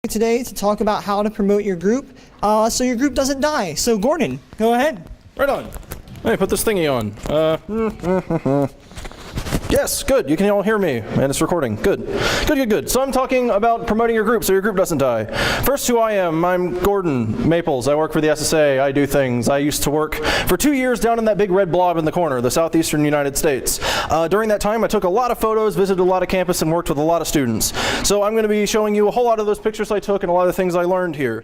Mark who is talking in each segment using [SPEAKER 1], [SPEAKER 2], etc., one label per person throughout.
[SPEAKER 1] today to talk about how to promote your group so your group doesn't die. So Gordon, go ahead.
[SPEAKER 2] Right on. Let me put this thingy on. Yes, good. You can all hear me, and it's recording. Good. Good. So I'm talking about promoting your group so your group doesn't die. First, who I am. I'm Gordon Maples. I work for the SSA. I do things. I used to work for 2 years down in that big red blob in the corner, the southeastern United States. During that time, I took a lot of photos, visited a lot of campus, and worked with a lot of students. So I'm going to be showing you a whole lot of those pictures I took and a lot of the things I learned here.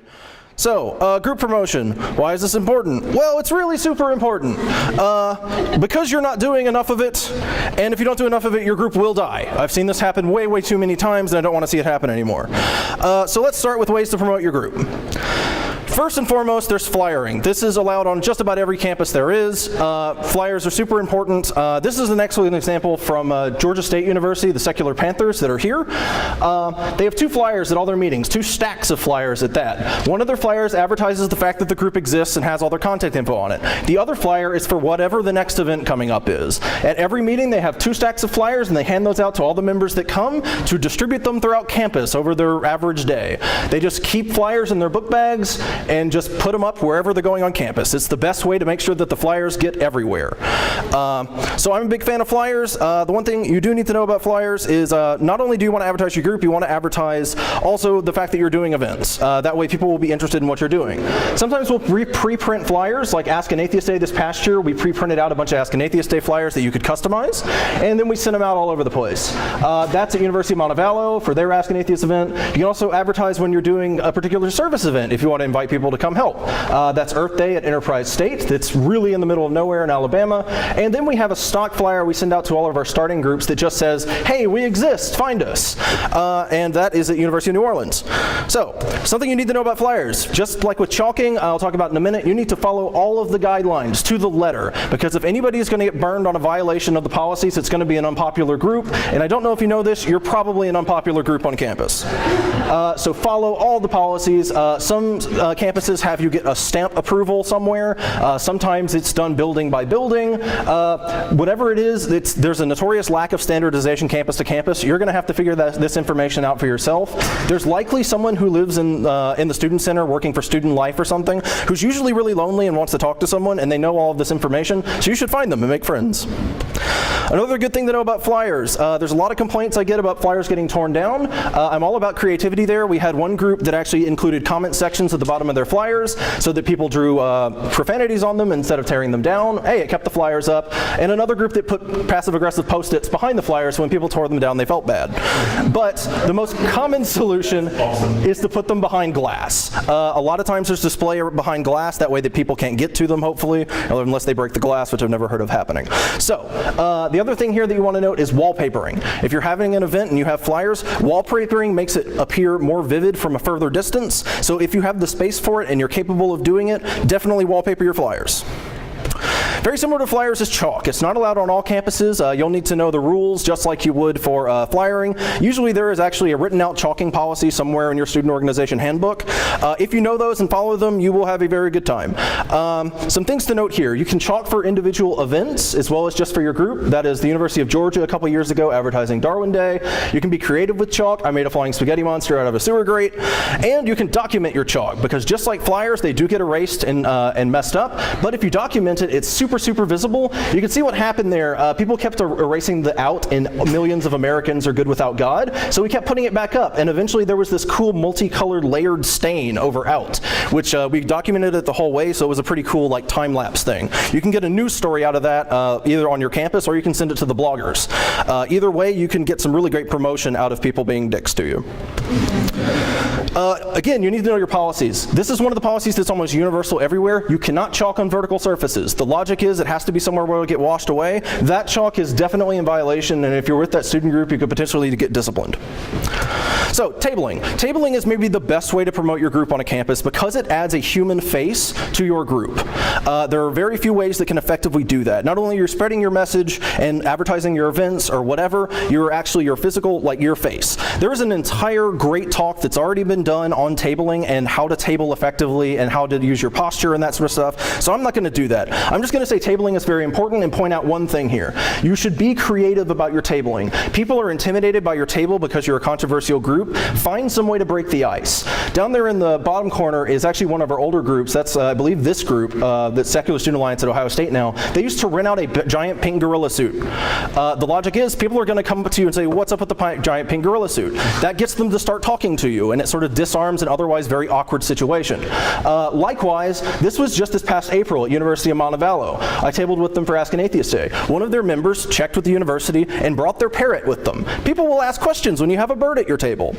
[SPEAKER 2] So, group promotion. Why is this important? Well, it's really super important. Because you're not doing enough of it, and if you don't do enough of it, your group will die. I've seen this happen way too many times, and I don't want to see it happen anymore. So let's start with ways to promote your group. First and foremost, there's flyering. This is allowed on just about every campus there is. Flyers are super important. This is an excellent example from Georgia State University, the Secular Panthers that are here. They have 2 flyers at all their meetings, 2 stacks of flyers at that. One of their flyers advertises the fact that the group exists and has all their contact info on it. The other flyer is for whatever the next event coming up is. At every meeting, they have 2 stacks of flyers, and they hand those out to all the members that come to distribute them throughout campus over their average day. They just keep flyers in their book bags and just put them up wherever they're going on campus. It's the best way to make sure that the flyers get everywhere. So I'm a big fan of flyers. The one thing you do need to know about flyers is not only do you want to advertise your group, you want to advertise also the fact that you're doing events. That way people will be interested in what you're doing. Sometimes we'll pre-print flyers, like Ask an Atheist Day this past year. We pre-printed out a bunch of Ask an Atheist Day flyers that you could customize, and then we sent them out all over the place. That's at University of Montevallo for their Ask an Atheist event. You can also advertise when you're doing a particular service event if you want to invite people to come help. That's Earth Day at Enterprise State. That's really in the middle of nowhere in Alabama. And then we have a stock flyer we send out to all of our starting groups that just says, hey, we exist, find us. And that is at University of New Orleans. So, something you need to know about flyers. Just like with chalking, I'll talk about in a minute, you need to follow all of the guidelines to the letter. Because if anybody is going to get burned on a violation of the policies, it's going to be an unpopular group. And I don't know if you know this, you're probably an unpopular group on campus. So follow all the policies. Some campuses have you get a stamp approval somewhere. Sometimes it's done building by building. Whatever it is, there's a notorious lack of standardization campus to campus. You're going to have to figure this information out for yourself. There's likely someone who lives in the student center working for Student Life or something who's usually really lonely and wants to talk to someone, and they know all of this information, so you should find them and make friends. Another good thing to know about flyers, there's a lot of complaints I get about flyers getting torn down. I'm all about creativity there. We had one group that actually included comment sections at the bottom of their flyers so that people drew profanities on them instead of tearing them down. Hey, it kept the flyers up. And another group that put passive-aggressive post-its behind the flyers, so when people tore them down, they felt bad. But the most common solution is to put them behind glass. A lot of times there's display behind glass, that way that people can't get to them, hopefully, unless they break the glass, which I've never heard of happening. So, the other thing here that you want to note is wallpapering. If you're having an event and you have flyers, wallpapering makes it appear more vivid from a further distance. So if you have the space for it and you're capable of doing it, definitely wallpaper your flyers. Very similar to flyers is chalk. It's not allowed on all campuses. You'll need to know the rules just like you would for flyering. Usually there is actually a written out chalking policy somewhere in your student organization handbook. If you know those and follow them, you will have a very good time. Some things to note here. You can chalk for individual events as well as just for your group. That is the University of Georgia a couple years ago advertising Darwin Day. You can be creative with chalk. I made a flying spaghetti monster out of a sewer grate. And you can document your chalk because just like flyers, they do get erased and messed up. But if you document it, it's super visible. You can see what happened there. People kept erasing the out in millions of Americans are good without God, so we kept putting it back up, and eventually there was this cool multicolored layered stain over out, which we documented it the whole way, so it was a pretty cool like time-lapse thing. You can get a news story out of that either on your campus or you can send it to the bloggers. Either way, you can get some really great promotion out of people being dicks to you. Again, you need to know your policies. This is one of the policies that's almost universal everywhere. You cannot chalk on vertical surfaces. The logic is it has to be somewhere where it'll get washed away. That chalk is definitely in violation, and if you're with that student group, you could potentially get disciplined. So, tabling. Tabling is maybe the best way to promote your group on a campus because it adds a human face to your group. There are very few ways that can effectively do that. Not only are you spreading your message and advertising your events or whatever, you're actually your physical, like your face. There is an entire great talk that's already been done on tabling and how to table effectively and how to use your posture and that sort of stuff. So I'm not going to do that. I'm just going to say tabling is very important and point out one thing here. You should be creative about your tabling. People are intimidated by your table because you're a controversial group. group, find some way to break the ice. Down there in the bottom corner is actually one of our older groups. That's, I believe, this group, the Secular Student Alliance at Ohio State now. They used to rent out a giant pink gorilla suit. The logic is people are going to come up to you and say, what's up with the giant pink gorilla suit? That gets them to start talking to you, and it sort of disarms an otherwise very awkward situation. Likewise, this was just this past April at University of Montevallo. I tabled with them for Ask an Atheist Day. One of their members checked with the university and brought their parrot with them. People will ask questions when you have a bird at your table.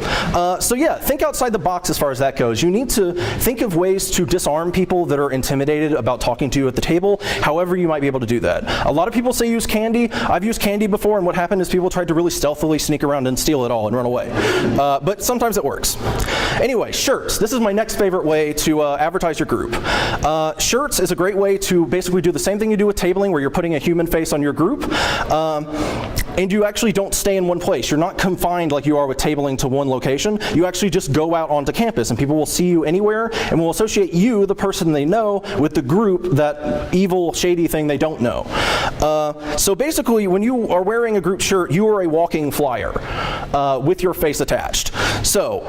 [SPEAKER 2] So yeah, think outside the box as far as that goes. You need to think of ways to disarm people that are intimidated about talking to you at the table, however you might be able to do that. A lot of people say use candy. I've used candy before, and what happened is people tried to really stealthily sneak around and steal it all and run away. But sometimes it works. Anyway, shirts. This is my next favorite way to advertise your group. Shirts is a great way to basically do the same thing you do with tabling, where you're putting a human face on your group, and you actually don't stay in one place. You're not confined like you are with tabling to one location. You actually just go out onto campus, and people will see you anywhere and will associate you, the person they know, with the group, that evil, shady thing they don't know. So basically, when you are wearing a group shirt, you are a walking flyer with your face attached. So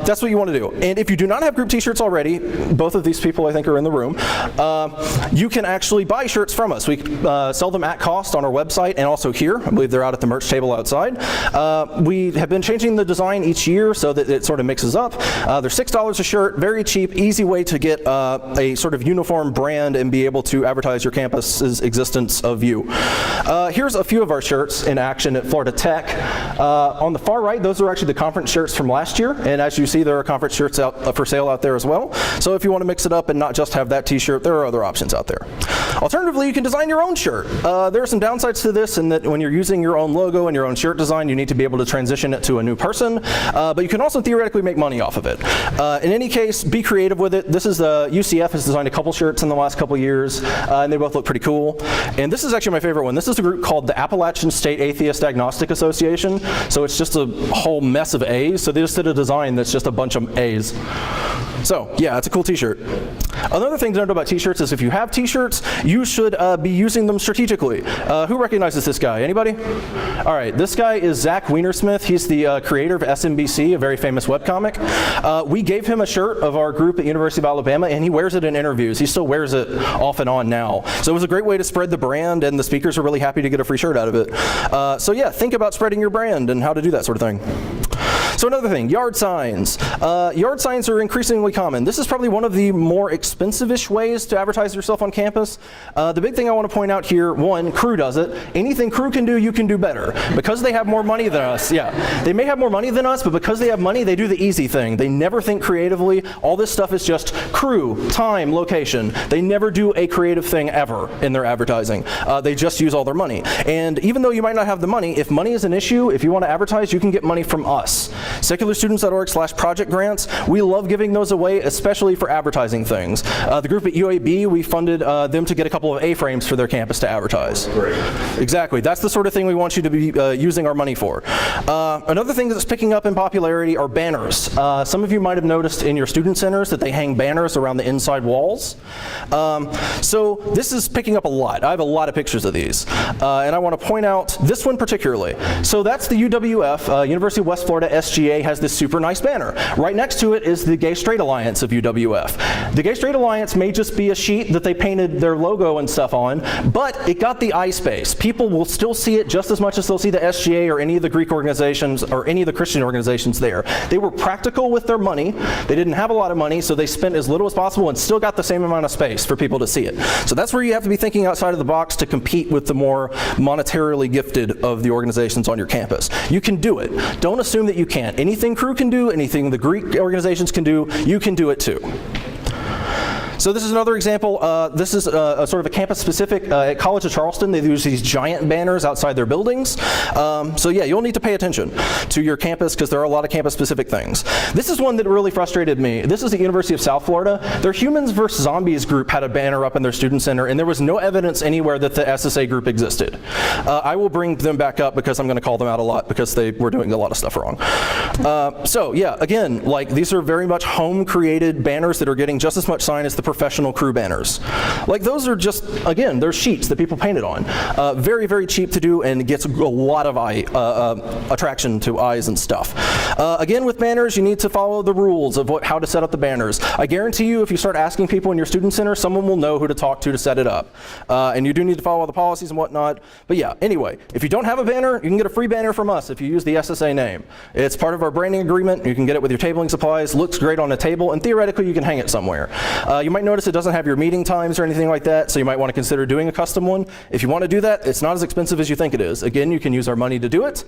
[SPEAKER 2] that's what you want to do. And if you do not have group t-shirts already, both of these people I think are in the room, you can actually buy shirts from us. We sell them at cost on our website and also here. I believe they're out at the merch table outside. We have been changing the design each year so that it sort of mixes up. They're $6 a shirt, very cheap, easy way to get a sort of uniform brand and be able to advertise your campus's existence of you. Here's a few of our shirts in action at Florida Tech. On the far right, those are actually the conference shirts from last year, and as you see, there are conference shirts out for sale out there as well. So if you want to mix it up and not just have that t-shirt, there are other options out there. Alternatively, you can design your own shirt. There are some downsides to this in that when you're using your own logo and your own shirt design, you need to be able to transition it to a new person, but you can also theoretically make money off of it. In any case, be creative with it. This is UCF has designed a couple shirts in the last couple years, and they both look pretty cool. And this is actually my favorite one. This is a group called the Appalachian State Atheist Agnostic Association. So it's just a whole mess of A's. So they just did a design that's just a bunch of A's. So yeah, it's a cool t-shirt. Another thing to note about t-shirts is if you have t-shirts, you should be using them strategically. Who recognizes this guy? Anybody? All right, this guy is Zach Wienersmith. He's the creator of SMBC, a very famous webcomic. We gave him a shirt of our group at University of Alabama, and he wears it in interviews. He still wears it off and on now. So it was a great way to spread the brand, and the speakers are really happy to get a free shirt out of it. So yeah, think about spreading your brand and how to do that sort of thing. So another thing, yard signs. Yard signs are increasingly common. This is probably one of the more expensive-ish ways to advertise yourself on campus. The big thing I want to point out here, one, Crew does it. Anything Crew can do, you can do better. Because they have more money than us, yeah. They may have more money than us, but because they have money, they do the easy thing. They never think creatively. All this stuff is just crew, time, location. They never do a creative thing ever in their advertising. They just use all their money. And even though you might not have the money, if money is an issue, if you want to advertise, you can get money from us. secularstudents.org/project grants. We love giving those away, especially for advertising things. The group at UAB, we funded them to get a couple of A-frames for their campus to advertise. Great. Exactly. That's the sort of thing we want you to be using our money for. Another thing that's picking up in popularity are banners. Some of you might have noticed in your student centers that they hang banners around the inside walls. So this is picking up a lot. I have a lot of pictures of these. And I want to point out this one particularly. So that's the UWF, University of West Florida SGA has this super nice banner. Right next to it is the Gay Straight Alliance of UWF. The Gay Straight Alliance may just be a sheet that they painted their logo and stuff on, but it got the eye space. People will still see it just as much as they'll see the SGA or any of the Greek organizations or any of the Christian organizations there. They were practical with their money. They didn't have a lot of money, so they spent as little as possible and still got the same amount of space for people to see it. So that's where you have to be thinking outside of the box to compete with the more monetarily gifted of the organizations on your campus. You can do it. Don't assume that you can't. Anything Crew can do, anything the Greek organizations can do, you can do it too. So this is another example. This is a sort of a campus-specific. At College of Charleston, they use these giant banners outside their buildings. So yeah, you'll need to pay attention to your campus because there are a lot of campus-specific things. This is one that really frustrated me. This is the University of South Florida. Their Humans vs. Zombies group had a banner up in their student center, and there was no evidence anywhere that the SSA group existed. I will bring them back up because I'm going to call them out a lot because they were doing a lot of stuff wrong. So yeah, again, like these are very much home-created banners that are getting just as much sign as the professional crew banners. Like those are just, again, they're sheets that people painted on. Very, very cheap to do and gets a lot of attraction to eyes and stuff. Again, with banners, you need to follow the rules of how to set up the banners. I guarantee you, if you start asking people in your student center, someone will know who to talk to set it up. And you do need to follow all the policies and whatnot. But yeah, anyway, if you don't have a banner, you can get a free banner from us if you use the SSA name. It's part of our branding agreement. You can get it with your tabling supplies. Looks great on a table, and theoretically, you can hang it somewhere. You might notice it doesn't have your meeting times or anything like that, so you might want to consider doing a custom one. If you want to do that, it's not as expensive as you think it is. Again, you can use our money to do it.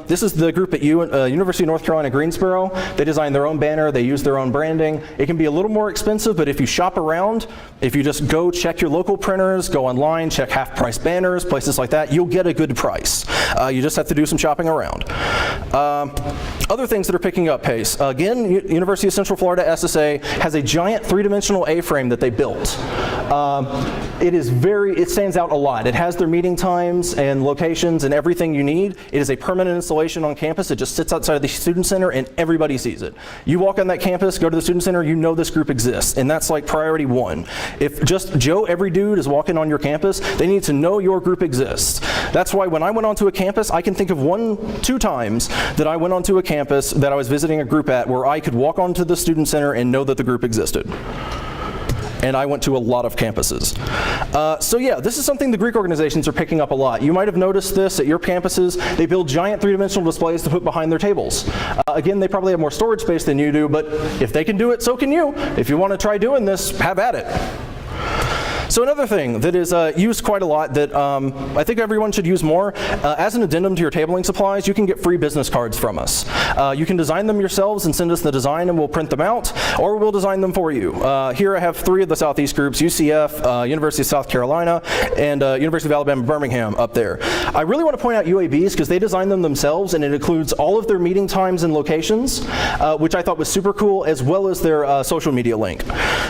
[SPEAKER 2] This is the group at University of North Carolina, Greensboro. They designed their own banner. They use their own branding. It can be a little more expensive, but if you shop around, if you just go check your local printers, go online, check half-price banners, places like that, you'll get a good price. You just have to do some shopping around. Other things that are picking up pace. Again, University of Central Florida SSA has a giant three-dimensional A-frame that they built. It stands out a lot. It has their meeting times and locations and everything you need. It is a permanent installation on campus. It just sits outside of the student center and everybody sees it. You walk on that campus, go to the student center, you know this group exists, and that's like priority one. If just Joe every dude is walking on your campus, they need to know your group exists. That's why when I went onto a campus, I can think of 2 times that I went onto a campus that I was visiting a group at where I could walk onto the student center and know that the group existed. And I went to a lot of campuses. So yeah, this is something the Greek organizations are picking up a lot. You might have noticed this at your campuses. They build giant three-dimensional displays to put behind their tables. Again, they probably have more storage space than you do, but if they can do it, so can you. If you want to try doing this, have at it. So another thing that is used quite a lot that I think everyone should use more, as an addendum to your tabling supplies, you can get free business cards from us. You can design them yourselves and send us the design and we'll print them out, or we'll design them for you. Here I have 3 of the Southeast groups, UCF, University of South Carolina, and University of Alabama, Birmingham up there. I really want to point out UABs because they designed them themselves and it includes all of their meeting times and locations, which I thought was super cool, as well as their social media link.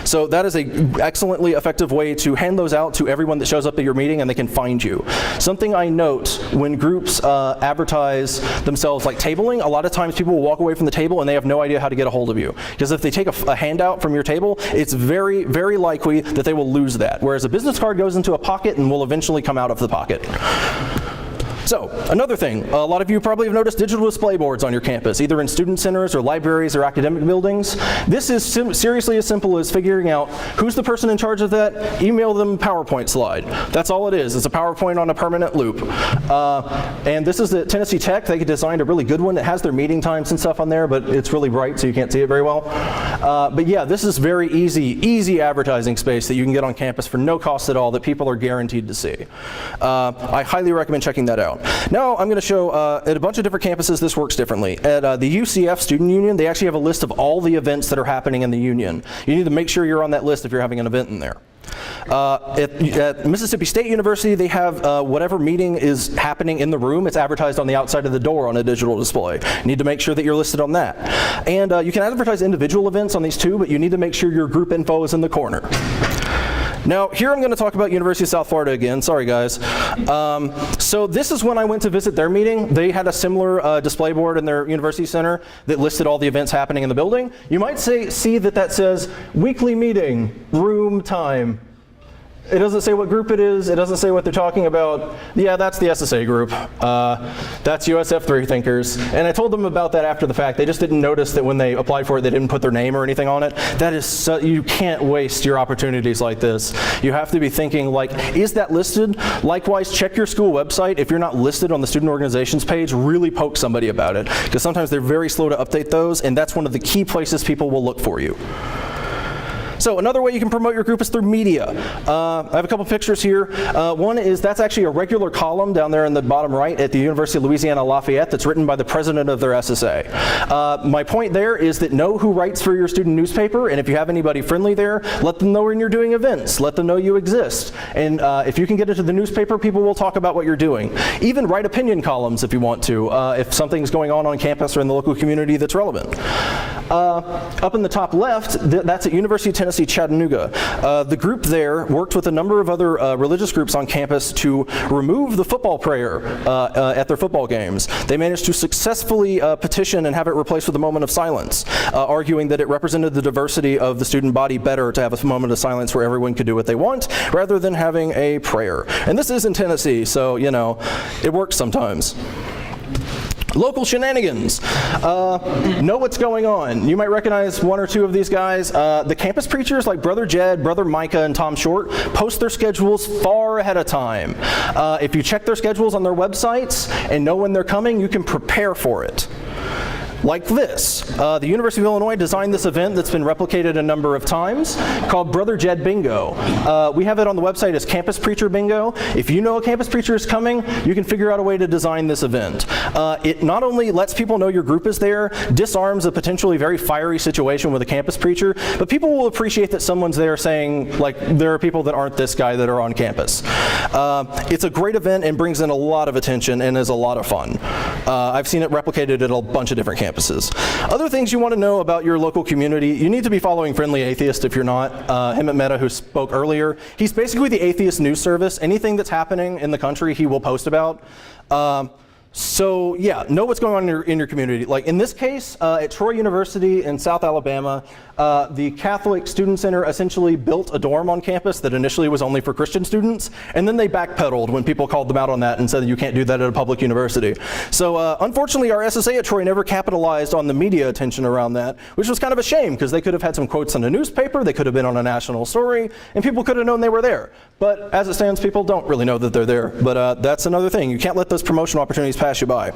[SPEAKER 2] So that is an excellently effective way to hand those out to everyone that shows up at your meeting and they can find you. Something I note when groups advertise themselves like tabling, a lot of times people will walk away from the table and they have no idea how to get a hold of you. Because if they take a handout from your table, it's very, very likely that they will lose that. Whereas a business card goes into a pocket and will eventually come out of the pocket. So, another thing, a lot of you probably have noticed digital display boards on your campus, either in student centers or libraries or academic buildings. This is seriously as simple as figuring out who's the person in charge of that, email them a PowerPoint slide. That's all it is. It's a PowerPoint on a permanent loop. And this is at Tennessee Tech. They designed a really good one that has their meeting times and stuff on there, but it's really bright so you can't see it very well. But yeah, this is very easy advertising space that you can get on campus for no cost at all that people are guaranteed to see. I highly recommend checking that out. Now I'm going to show at a bunch of different campuses this works differently. At the UCF Student Union, they actually have a list of all the events that are happening in the union. You need to make sure you're on that list if you're having an event in there. At Mississippi State University, they have whatever meeting is happening in the room, it's advertised on the outside of the door on a digital display. You need to make sure that you're listed on that. And you can advertise individual events on these too, but you need to make sure your group info is in the corner. Now, here I'm going to talk about University of South Florida again. Sorry, guys. So this is when I went to visit their meeting. They had a similar display board in their university center that listed all the events happening in the building. You might see that says weekly meeting, room, time. It doesn't say what group it is. It doesn't say what they're talking about. Yeah, that's the SSA group. That's USF 3 Thinkers. And I told them about that after the fact. They just didn't notice that when they applied for it, they didn't put their name or anything on it. That is you can't waste your opportunities like this. You have to be thinking like, is that listed? Likewise, check your school website. If you're not listed on the student organizations page, really poke somebody about it. Because sometimes they're very slow to update those, and that's one of the key places people will look for you. So another way you can promote your group is through media. I have a couple pictures here. One is that's actually a regular column down there in the bottom right at the University of Louisiana Lafayette that's written by the president of their SSA. My point there is that know who writes for your student newspaper, and if you have anybody friendly there, let them know when you're doing events. Let them know you exist. And if you can get into the newspaper, people will talk about what you're doing. Even write opinion columns if you want to, if something's going on campus or in the local community that's relevant. Up in the top left, that's at University of Tennessee Tennessee, Chattanooga. The group there worked with a number of other religious groups on campus to remove the football prayer at their football games. They managed to successfully petition and have it replaced with a moment of silence, arguing that it represented the diversity of the student body better to have a moment of silence where everyone could do what they want, rather than having a prayer. And this is in Tennessee, so, you know, it works sometimes. Local shenanigans. Know what's going on. You might recognize one or two of these guys. The campus preachers like Brother Jed, Brother Micah, and Tom Short post their schedules far ahead of time. If you check their schedules on their websites and know when they're coming, you can prepare for it. Like this. The University of Illinois designed this event that's been replicated a number of times called Brother Jed Bingo. We have it on the website as Campus Preacher Bingo. If you know a campus preacher is coming, you can figure out a way to design this event. It not only lets people know your group is there, disarms a potentially very fiery situation with a campus preacher, but people will appreciate that someone's there saying, like, there are people that aren't this guy that are on campus. It's a great event and brings in a lot of attention and is a lot of fun. I've seen it replicated at a bunch of different campuses. Other things you want to know about your local community, you need to be following Friendly Atheist if you're not. Him at Meta, who spoke earlier, he's basically the atheist news service. Anything that's happening in the country, he will post about. So yeah, know what's going on in your community. Like in this case, at Troy University in South Alabama, the Catholic Student Center essentially built a dorm on campus that initially was only for Christian students, and then they backpedaled when people called them out on that and said that you can't do that at a public university. So unfortunately, our SSA at Troy never capitalized on the media attention around that, which was kind of a shame because they could have had some quotes in a newspaper, they could have been on a national story, and people could have known they were there. But as it stands, people don't really know that they're there. But that's another thing. You can't let those promotional opportunities pass you by.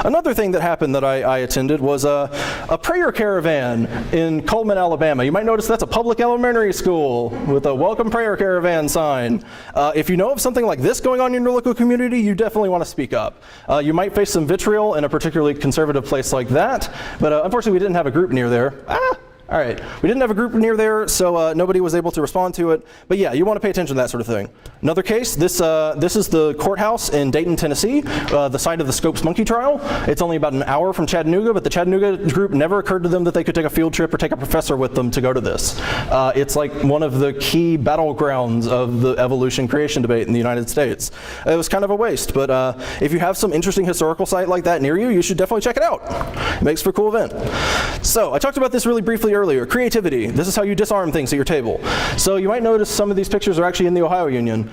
[SPEAKER 2] Another thing that happened that I attended was a prayer caravan in Coleman, Alabama. You might notice that's a public elementary school with a welcome prayer caravan sign. If you know of something like this going on in your local community, you definitely want to speak up. You might face some vitriol in a particularly conservative place like that, but unfortunately we didn't have a group near there. All right, we didn't have a group near there, so nobody was able to respond to it. But yeah, you want to pay attention to that sort of thing. Another case, this is the courthouse in Dayton, Tennessee, the site of the Scopes monkey trial. It's only about an hour from Chattanooga, but the Chattanooga group never occurred to them that they could take a field trip or take a professor with them to go to this. It's like one of the key battlegrounds of the evolution creation debate in the United States. It was kind of a waste, but if you have some interesting historical site like that near you, you should definitely check it out. It makes for a cool event. So I talked about this really briefly earlier. Creativity. This is how you disarm things at your table. So you might notice some of these pictures are actually in the Ohio Union.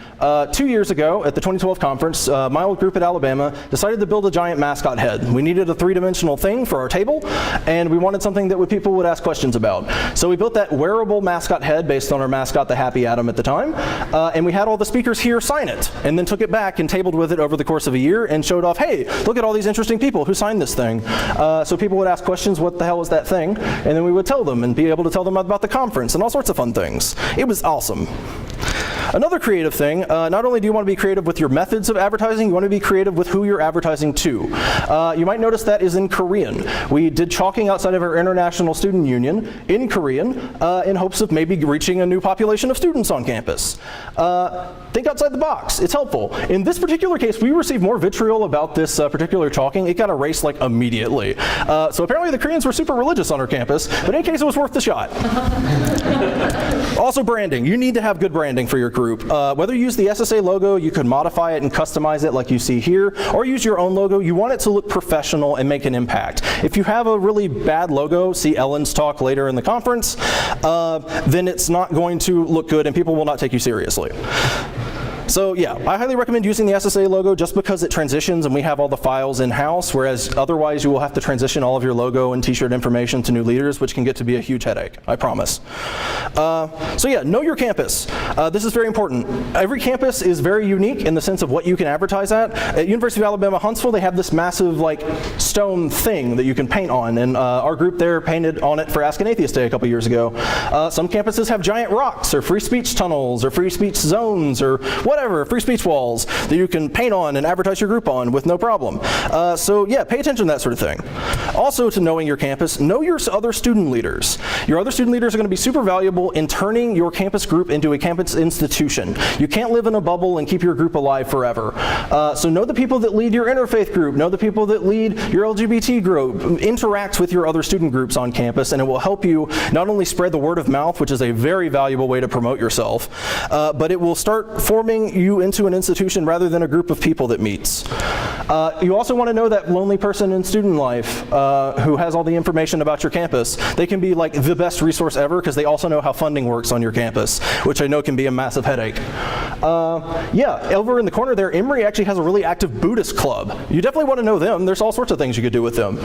[SPEAKER 2] 2 years ago at the 2012 conference, my old group at Alabama decided to build a giant mascot head. We needed a three-dimensional thing for our table, and we wanted something that people would ask questions about. So we built that wearable mascot head based on our mascot, the Happy Atom, at the time, and we had all the speakers here sign it, and then took it back and tabled with it over the course of a year and showed off, hey, look at all these interesting people who signed this thing. So people would ask questions, what the hell is that thing? And then we would tell them and be able to tell them about the conference and all sorts of fun things. It was awesome. Another creative thing, not only do you want to be creative with your methods of advertising, you want to be creative with who you're advertising to. You might notice that is in Korean. We did chalking outside of our International Student Union in Korean in hopes of maybe reaching a new population of students on campus. Think outside the box. It's helpful. In this particular case, we received more vitriol about this particular chalking. It got erased like immediately. So apparently the Koreans were super religious on our campus, but in any case, it was worth the shot. Also branding. You need to have good branding for your group. Whether you use the SSA logo, you could modify it and customize it like you see here, or use your own logo. You want it to look professional and make an impact. If you have a really bad logo, see Ellen's talk later in the conference, then it's not going to look good and people will not take you seriously. So yeah, I highly recommend using the SSA logo just because it transitions and we have all the files in-house, whereas otherwise you will have to transition all of your logo and t-shirt information to new leaders, which can get to be a huge headache, I promise. So yeah, know your campus. This is very important. Every campus is very unique in the sense of what you can advertise at. At University of Alabama, Huntsville, they have this massive like stone thing that you can paint on, and our group there painted on it for Ask an Atheist Day a couple years ago. Some campuses have giant rocks, or free speech tunnels, or free speech zones, or whatever, free speech walls that you can paint on and advertise your group on with no problem. So yeah, pay attention to that sort of thing. Also, to knowing your campus, know your other student leaders. Your other student leaders are going to be super valuable in turning your campus group into a campus institution. You can't live in a bubble and keep your group alive forever. So know the people that lead your interfaith group, know the people that lead your LGBT group, interact with your other student groups on campus, and it will help you not only spread the word of mouth, which is a very valuable way to promote yourself, but it will start forming you into an institution rather than a group of people that meets. You also want to know that lonely person in student life who has all the information about your campus. They can be like the best resource ever because they also know how funding works on your campus, which I know can be a massive headache. Yeah, over in the corner there, Emory actually has a really active Buddhist club. You definitely want to know them. There's all sorts of things you could do with them.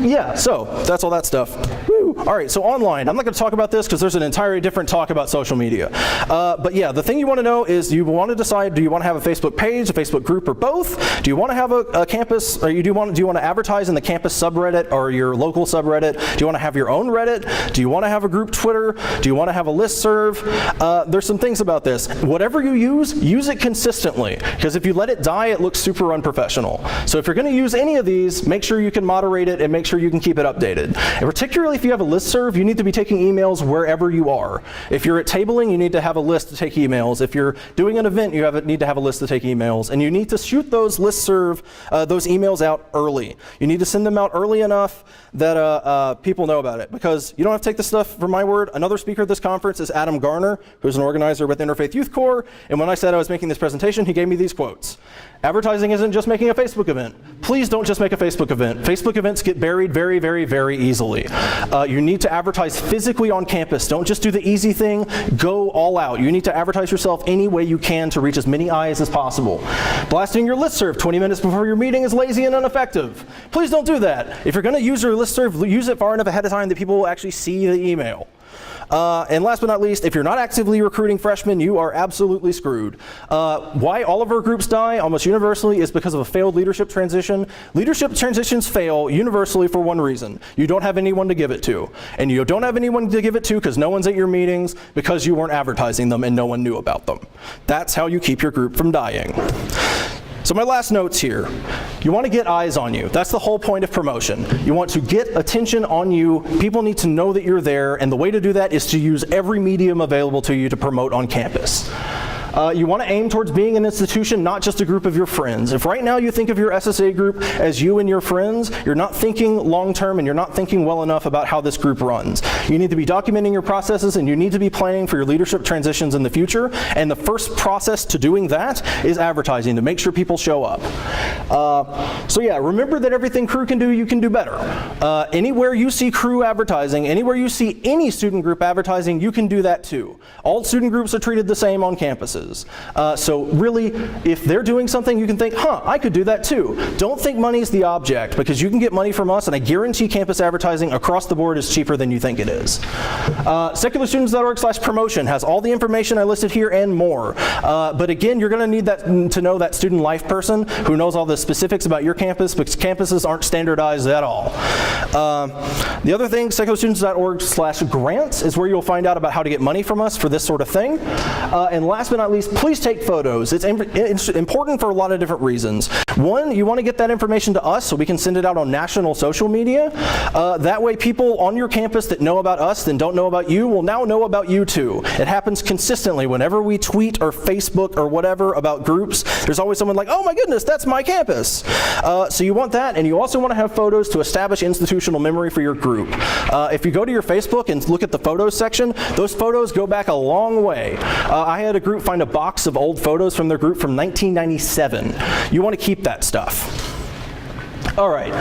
[SPEAKER 2] Yeah, so that's all that stuff. Woo. All right, so online. I'm not going to talk about this because there's an entirely different talk about social media. But yeah, the thing you want to know is you want to decide, do you want to have a Facebook page, a Facebook group, or both? Do you want to have a campus, or do you want to advertise in the campus subreddit or your local subreddit? Do you want to have your own Reddit? Do you want to have a group Twitter? Do you want to have a listserv? There's some things about this. Whatever you use it consistently, because if you let it die, it looks super unprofessional. So if you're going to use any of these, make sure you can moderate it and make sure you can keep it updated. And particularly if you have a listserv, you need to be taking emails wherever you are. If you're at tabling, you need to have a list to take emails. If you're doing an event, you need to have a list to take emails. And you need to shoot those those emails out early. You need to send them out early enough that people know about it, because you don't have to take this stuff from my word. Another speaker at this conference is Adam Garner, who's an organizer with Interfaith Youth Corps, and when I said I was making this presentation, he gave me these quotes. Advertising isn't just making a Facebook event. Please don't just make a Facebook event. Facebook events get buried very, very, very easily. You need to advertise physically on campus. Don't just do the easy thing. Go all out. You need to advertise yourself any way you can to reach as many eyes as possible. Blasting your listserv 20 minutes before your meeting is lazy and ineffective. Please don't do that. If you're going to use your listserv, use it far enough ahead of time that people will actually see the email. And last but not least, if you're not actively recruiting freshmen, you are absolutely screwed. Why all of our groups die almost universally is because of a failed leadership transition. Leadership transitions fail universally for one reason. You don't have anyone to give it to. And you don't have anyone to give it to because no one's at your meetings, because you weren't advertising them and no one knew about them. That's how you keep your group from dying. So my last notes here. You want to get eyes on you. That's the whole point of promotion. You want to get attention on you. People need to know that you're there, and the way to do that is to use every medium available to you to promote on campus. You want to aim towards being an institution, not just a group of your friends. If right now you think of your SSA group as you and your friends, you're not thinking long-term and you're not thinking well enough about how this group runs. You need to be documenting your processes, and you need to be planning for your leadership transitions in the future. And the first process to doing that is advertising, to make sure people show up. So yeah, remember that everything crew can do, you can do better. Anywhere you see crew advertising, anywhere you see any student group advertising, you can do that too. All student groups are treated the same on campuses. So really, if they're doing something, you can think, I could do that too. Don't think money's the object, because you can get money from us, and I guarantee campus advertising across the board is cheaper than you think it is. secularstudents.org/promotion has all the information I listed here and more. But again, you're going to need to know that student life person who knows all the specifics about your campus, because campuses aren't standardized at all. The other thing, secularstudents.org/grants is where you'll find out about how to get money from us for this sort of thing. And last but not least, please take photos. It's important for a lot of different reasons. One, you want to get that information to us so we can send it out on national social media. That way people on your campus that know about us and don't know about you will now know about you too. It happens consistently. Whenever we tweet or Facebook or whatever about groups, there's always someone like, oh my goodness, that's my campus. So you want that, and you also want to have photos to establish institutional memory for your group. If you go to your Facebook and look at the photos section, those photos go back a long way. I had a group find a box of old photos from their group from 1997. You want to keep that stuff. All right.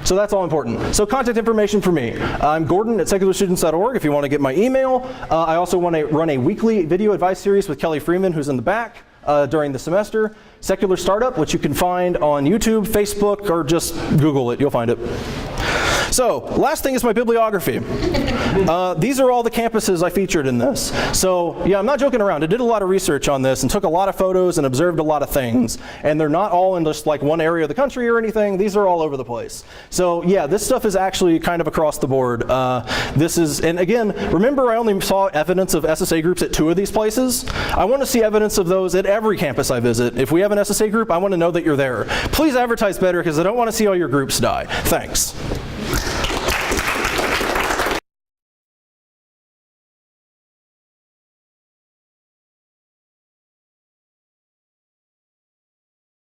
[SPEAKER 2] So that's all important. So contact information for me. I'm Gordon at secularstudents.org if you want to get my email. I also want to run a weekly video advice series with Kelly Freeman, who's in the back, during the semester. Secular Startup, which you can find on YouTube, Facebook, or just Google it. You'll find it. So, last thing is my bibliography. These are all the campuses I featured in this. So yeah, I'm not joking around. I did a lot of research on this and took a lot of photos and observed a lot of things. And they're not all in just like one area of the country or anything. These are all over the place. So yeah, this stuff is actually kind of across the board. And again, remember I only saw evidence of SSA groups at 2 of these places. I want to see evidence of those at every campus I visit. If we have an SSA group, I want to know that you're there. Please advertise better because I don't want to see all your groups die. Thanks.